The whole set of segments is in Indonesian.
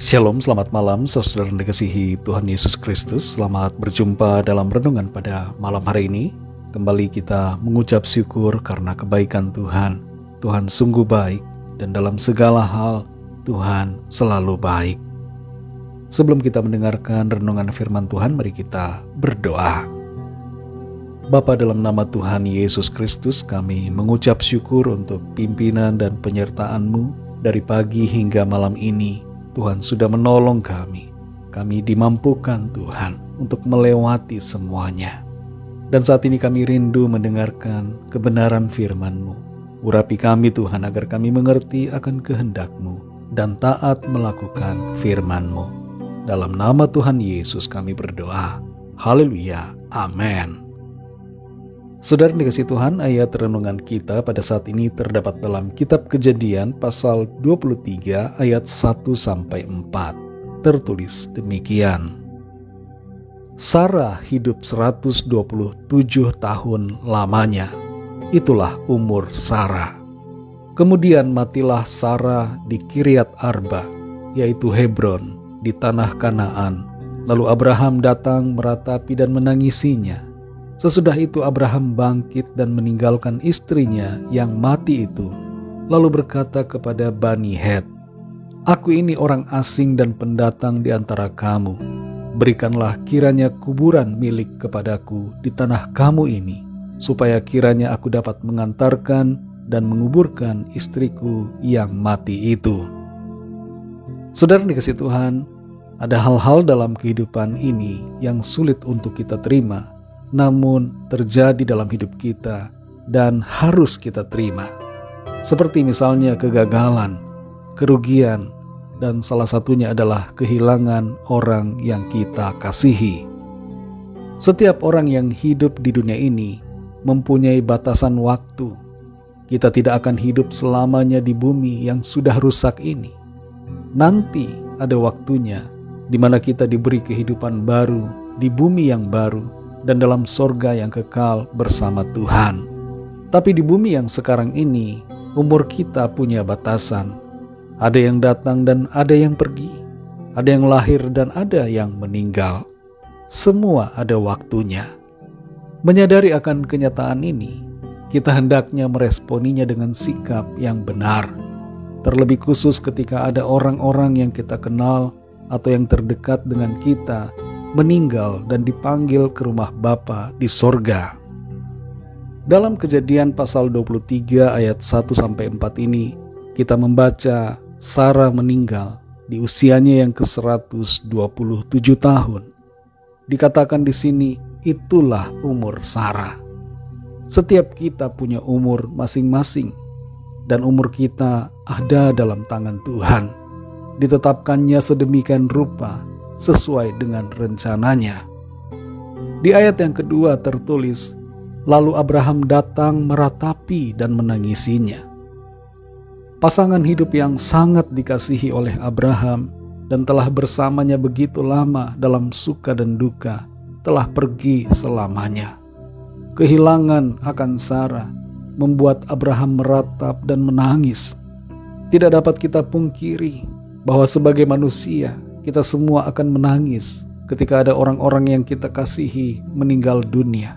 Shalom, selamat malam saudara yang dikasihi Tuhan Yesus Kristus. Selamat berjumpa dalam renungan pada malam hari ini. Kembali kita mengucap syukur karena kebaikan Tuhan. Tuhan sungguh baik dan dalam segala hal Tuhan selalu baik. Sebelum kita mendengarkan renungan firman Tuhan, mari kita berdoa. Bapa, dalam nama Tuhan Yesus Kristus, kami mengucap syukur untuk pimpinan dan penyertaan-Mu dari pagi hingga malam ini. Tuhan sudah menolong kami. Kami dimampukan Tuhan untuk melewati semuanya. Dan saat ini kami rindu mendengarkan kebenaran firman-Mu. Urapi kami Tuhan agar kami mengerti akan kehendak-Mu dan taat melakukan firman-Mu. Dalam nama Tuhan Yesus kami berdoa. Haleluya. Amin. Saudara dikasihi Tuhan, ayat renungan kita pada saat ini terdapat dalam kitab Kejadian pasal 23 ayat 1-4. Tertulis demikian. Sarah hidup 127 tahun lamanya. Itulah umur Sarah. Kemudian matilah Sarah di Kiryat Arba, yaitu Hebron, di tanah Kanaan. Lalu Abraham datang meratapi dan menangisinya. Sesudah itu Abraham bangkit dan meninggalkan istrinya yang mati itu, lalu berkata kepada Bani Het, "Aku ini orang asing dan pendatang di antara kamu. Berikanlah kiranya kuburan milik kepadaku di tanah kamu ini, supaya kiranya aku dapat mengantarkan dan menguburkan istriku yang mati itu." Saudara dikasihi Tuhan, ada hal-hal dalam kehidupan ini yang sulit untuk kita terima, namun terjadi dalam hidup kita dan harus kita terima. Seperti misalnya kegagalan, kerugian, dan salah satunya adalah kehilangan orang yang kita kasihi. Setiap orang yang hidup di dunia ini mempunyai batasan waktu. Kita tidak akan hidup selamanya di bumi yang sudah rusak ini. Nanti ada waktunya di mana kita diberi kehidupan baru di bumi yang baru dan dalam sorga yang kekal bersama Tuhan. Tapi di bumi yang sekarang ini, umur kita punya batasan. Ada yang datang dan ada yang pergi. Ada yang lahir dan ada yang meninggal. Semua ada waktunya. Menyadari akan kenyataan ini, kita hendaknya meresponinya dengan sikap yang benar. Terlebih khusus ketika ada orang-orang yang kita kenal atau yang terdekat dengan kita meninggal dan dipanggil ke rumah Bapa di sorga. Dalam Kejadian pasal 23 ayat 1-4 ini, kita membaca Sarah meninggal di usianya yang ke-127 tahun. Dikatakan di sini, itulah umur Sarah. Setiap kita punya umur masing-masing, dan umur kita ada dalam tangan Tuhan. Ditetapkannya sedemikian rupa sesuai dengan rencananya. Di ayat yang kedua tertulis, lalu Abraham datang meratapi dan menangisinya. Pasangan hidup yang sangat dikasihi oleh Abraham dan telah bersamanya begitu lama dalam suka dan duka, telah pergi selamanya. Kehilangan akan Sarah membuat Abraham meratap dan menangis. Tidak dapat kita pungkiri bahwa sebagai manusia, kita semua akan menangis ketika ada orang-orang yang kita kasihi meninggal dunia.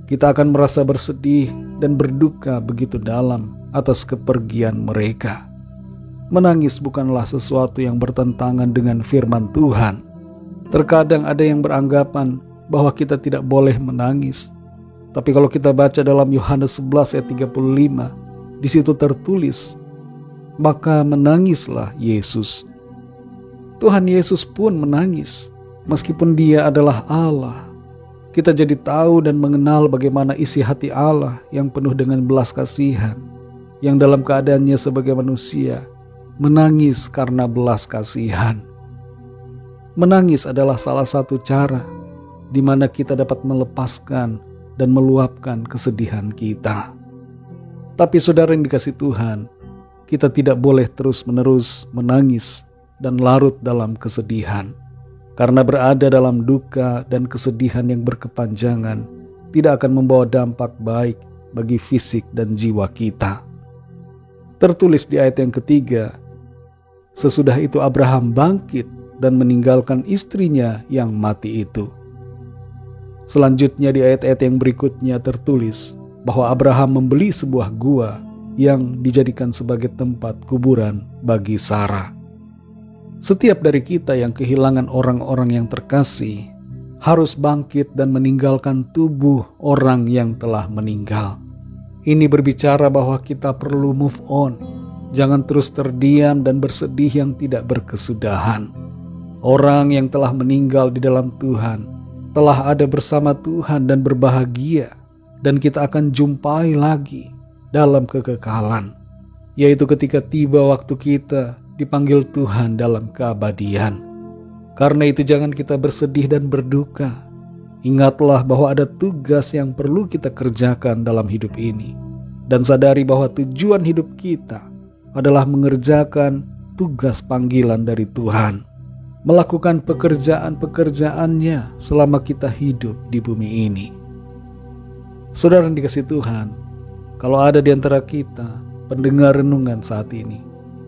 Kita akan merasa bersedih dan berduka begitu dalam atas kepergian mereka. Menangis bukanlah sesuatu yang bertentangan dengan firman Tuhan. Terkadang ada yang beranggapan bahwa kita tidak boleh menangis. Tapi kalau kita baca dalam Yohanes 11 ayat 35, di situ tertulis, "Maka menangislah Yesus." Tuhan Yesus pun menangis, meskipun Dia adalah Allah. Kita jadi tahu dan mengenal bagaimana isi hati Allah yang penuh dengan belas kasihan, yang dalam keadaannya sebagai manusia, menangis karena belas kasihan. Menangis adalah salah satu cara di mana kita dapat melepaskan dan meluapkan kesedihan kita. Tapi saudara yang dikasihi Tuhan, kita tidak boleh terus-menerus menangis dan larut dalam kesedihan. Karena berada dalam duka dan kesedihan yang berkepanjangan tidak akan membawa dampak baik bagi fisik dan jiwa kita. Tertulis di ayat yang ketiga, Sesudah itu Abraham bangkit dan meninggalkan istrinya yang mati itu. Selanjutnya di ayat-ayat yang berikutnya tertulis bahwa Abraham membeli sebuah gua yang dijadikan sebagai tempat kuburan bagi Sarah. Setiap dari kita yang kehilangan orang-orang yang terkasih harus bangkit dan meninggalkan tubuh orang yang telah meninggal. Ini berbicara bahwa kita perlu move on. Jangan terus terdiam dan bersedih yang tidak berkesudahan. Orang yang telah meninggal di dalam Tuhan telah ada bersama Tuhan dan berbahagia, dan kita akan jumpai lagi dalam kekekalan, yaitu ketika tiba waktu kita dipanggil Tuhan dalam keabadian. Karena itu jangan kita bersedih dan berduka. Ingatlah bahwa ada tugas yang perlu kita kerjakan dalam hidup ini, dan sadari bahwa tujuan hidup kita adalah mengerjakan tugas panggilan dari Tuhan, melakukan pekerjaan-pekerjaannya selama kita hidup di bumi ini. Saudara yang dikasihi Tuhan, kalau ada di antara kita pendengar renungan saat ini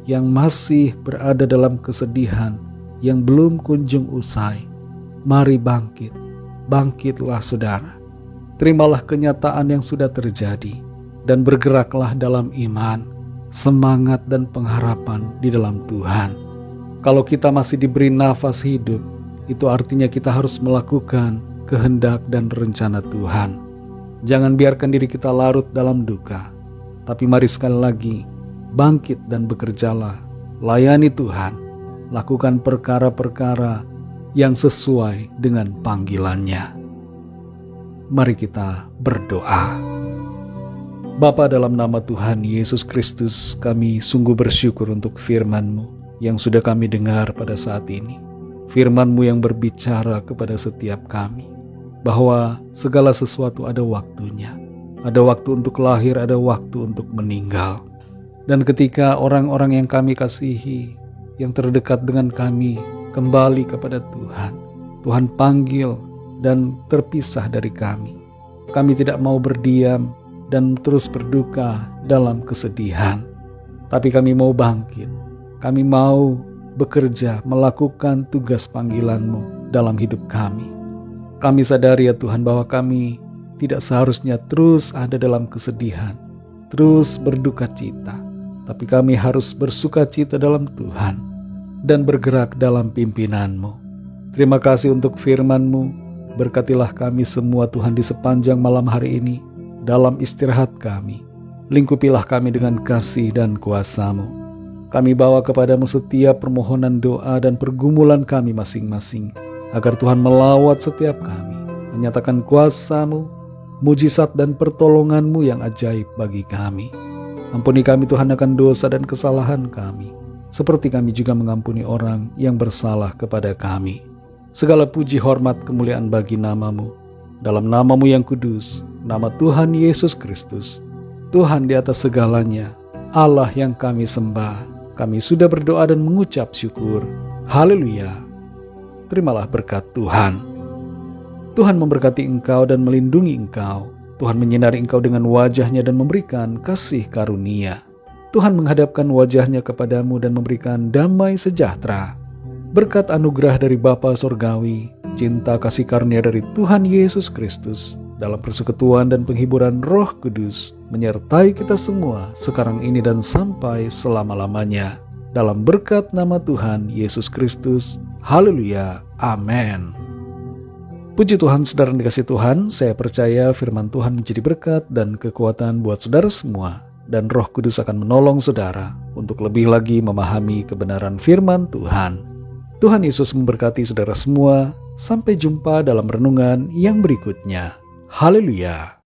yang masih berada dalam kesedihan yang belum kunjung usai, mari bangkit. Bangkitlah saudara. Terimalah kenyataan yang sudah terjadi dan bergeraklah dalam iman, semangat dan pengharapan di dalam Tuhan. Kalau kita masih diberi nafas hidup, itu artinya kita harus melakukan kehendak dan rencana Tuhan. Jangan biarkan diri kita larut dalam duka, tapi mari sekali lagi bangkit dan bekerjalah. Layani Tuhan, lakukan perkara-perkara yang sesuai dengan panggilannya. Mari kita berdoa. Bapa, dalam nama Tuhan Yesus Kristus, kami sungguh bersyukur untuk firman-Mu yang sudah kami dengar pada saat ini. Firman-Mu yang berbicara kepada setiap kami, bahwa segala sesuatu ada waktunya. Ada waktu untuk lahir, ada waktu untuk meninggal. Dan ketika orang-orang yang kami kasihi, yang terdekat dengan kami, kembali kepada Tuhan, Tuhan panggil dan terpisah dari kami. Kami tidak mau berdiam dan terus berduka dalam kesedihan, tapi kami mau bangkit. Kami mau bekerja, melakukan tugas panggilan-Mu dalam hidup kami. Kami sadari ya Tuhan bahwa kami tidak seharusnya terus ada dalam kesedihan, terus berduka cita, tapi kami harus bersuka cita dalam Tuhan dan bergerak dalam pimpinan-Mu. Terima kasih untuk firman-Mu. Berkatilah kami semua Tuhan di sepanjang malam hari ini dalam istirahat kami. Lingkupilah kami dengan kasih dan kuasa-Mu. Kami bawa kepadamu setiap permohonan doa dan pergumulan kami masing-masing, agar Tuhan melawat setiap kami, menyatakan kuasa-Mu, mujizat dan pertolongan-Mu yang ajaib bagi kami. Ampuni kami Tuhan akan dosa dan kesalahan kami, seperti kami juga mengampuni orang yang bersalah kepada kami. Segala puji, hormat, kemuliaan bagi nama-Mu, dalam nama-Mu yang kudus, nama Tuhan Yesus Kristus, Tuhan di atas segalanya, Allah yang kami sembah. Kami sudah berdoa dan mengucap syukur. Haleluya. Terimalah berkat Tuhan. Tuhan memberkati engkau dan melindungi engkau. Tuhan menyinari engkau dengan wajah-Nya dan memberikan kasih karunia. Tuhan menghadapkan wajah-Nya kepadamu dan memberikan damai sejahtera. Berkat anugerah dari Bapa Sorgawi, cinta kasih karunia dari Tuhan Yesus Kristus, dalam persekutuan dan penghiburan Roh Kudus, menyertai kita semua sekarang ini dan sampai selama-lamanya. Dalam berkat nama Tuhan Yesus Kristus. Haleluya. Amin. Puji Tuhan, saudara yang dikasihi Tuhan, saya percaya firman Tuhan menjadi berkat dan kekuatan buat saudara semua, dan Roh Kudus akan menolong saudara untuk lebih lagi memahami kebenaran firman Tuhan. Tuhan Yesus memberkati saudara semua. Sampai jumpa dalam renungan yang berikutnya. Haleluya.